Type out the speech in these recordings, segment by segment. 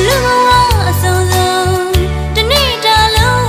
လူဘဝအဆုံးဆုံးတနေ့တာလုံး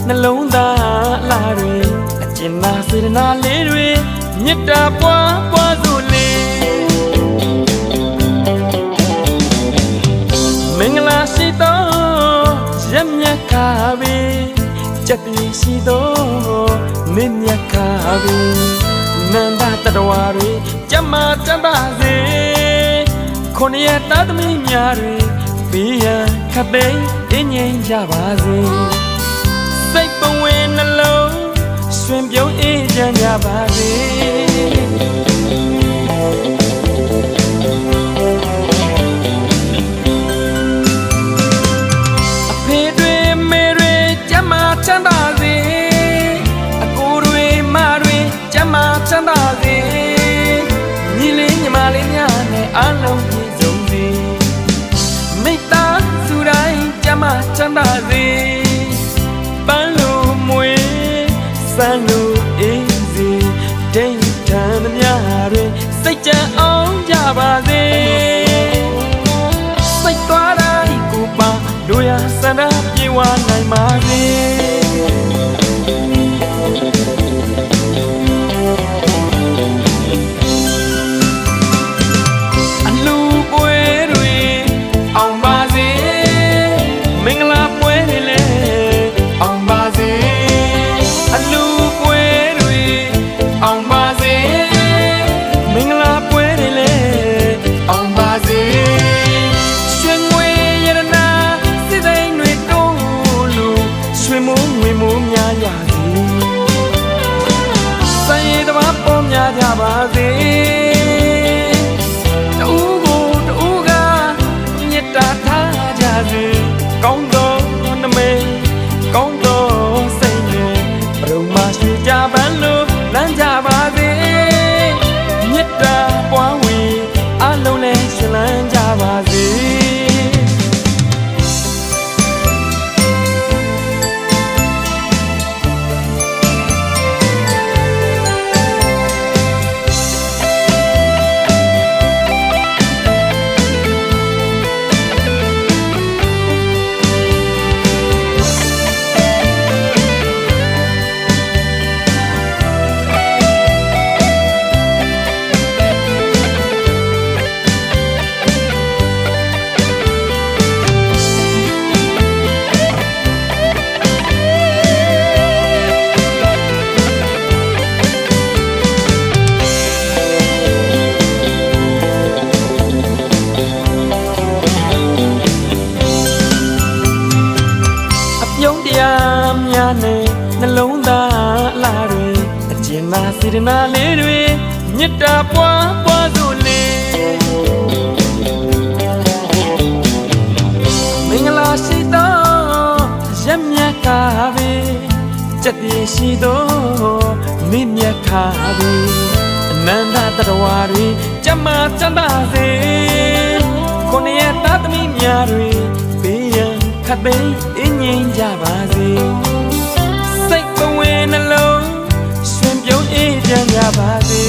နှလုံးသားအလားတွေအကျဉ်းသားစေတနာလေးတွေမေတ္တာပွားပွားစို့လေမင်္ဂလာရှိသောရက်မြတ်ခါပဲကြက်ပြေရှိသောနေ့မြတ်ခါပဲနန္ဒတတဝါတွေကြမ်းမာကြမ်းပါစေခုနှစ်ရက်သားသမီးများတွေဘေးရန်ခတ်သိမ်းအင်းငိမ့်ကြပါစေစိတ်ပဝေနှလုံးရွှင်ပြုံးအေးချမ်းကြပါစေအဖေတွေမေတွေကြမ်းမာချမ်းသာစေအကိုတွေမတွေကြမ်းမာချမ်းသာစေညီလေးညီမလေးများနဲ့အားလုံးပြည့်စုံစေမိသားစုတိုင်းကြမ်းမာချမ်းသာစေပန်းလိုမွေစမ်းလို့အေးစီဒိတ်ထန်သမျှတွေစိတ်ကြံအောင်ကြပါစေစိတ်သွားတိုင်းကိုပါတို့ရဆန္ဒပြေဝနိုင်ပါစေအလူပွဲတွေအောင်ပါစေမင်္ဂလာပွဲတွေလည်းအောင်ပါစေအလူပွဲတွေအောင်ပါစေမင်္ဂလာပွဲတွေလည်းအောင်ပါစေရွှေငွေရတနာစိတ်သိမ်းတွေတိုးလို့ရွှေမိုးငွေမိုးများရစေစံရည်တဘာပေါ်များကြပါစေတူကိုတူကမြတ်တာထားကြစေကောင်းသောနမိတ်ကောင်းသောစိတ်နဲ့ဘုံမှာရွှေကြပန်းလို့လမ်းကြပါစေမြတ်တာပွားဝေအလုံးလဲရှင်လန်းကြပါစေများနဲ့နှလုံးသားအလားတွေအကျဉ်းသားစေတနာလေးတွေမေတ္တာပွားပွားစို့လေမင်္ဂလာရှိသောရက်မြတ်ခါပဲကြက်ပြေရှိသောနေ့မြတ်ခါပဲအနန္တတတဝါတွေကြမ်းမာချမ်းသာစေခုနှစ်ရက်သားသမီးများတွေဘေးရန်ခတ်သိမ်းအင်းငိမ့်ကြပါစေစိတ်ပဝေနှလုံးရွှင်ပြုံးအေးချမ်းကြပါစေ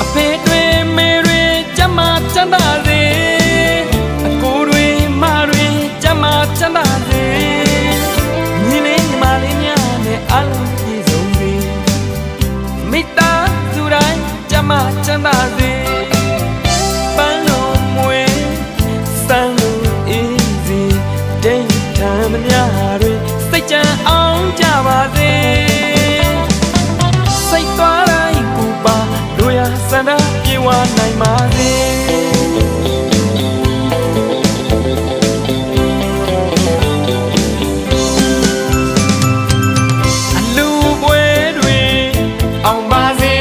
အဖေတွေမေတွေကြမ်းမာချမ်းသာစေအကိုတွေမတွေကြမ်းမာချမ်းသာစေညီလေးညီမလေးများနဲ့အားလုံးပြည့်စုံစေမိသားစုတိုင်းကြမ်းမာချမ်းသာစေ ဝနိုင်ပါစေအလူပွဲတွေအောင်ပါစေ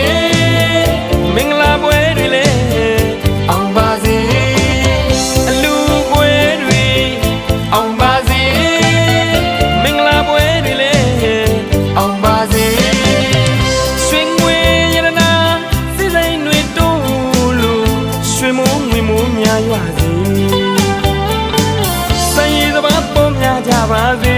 မင်္ဂလာပွဲတွေလည်းအောင်ပါစေအလူပွဲတွေအောင်ပါစေမင်္ဂလာပွဲတွေလည်းအောင်ပါစေရွှေငွေရတနာစိစိမ်တွေတိုးလို့ရွှေမိုးငွေမိုးများရွာစေစံရည်သဘာပေါ်များကြပါစေ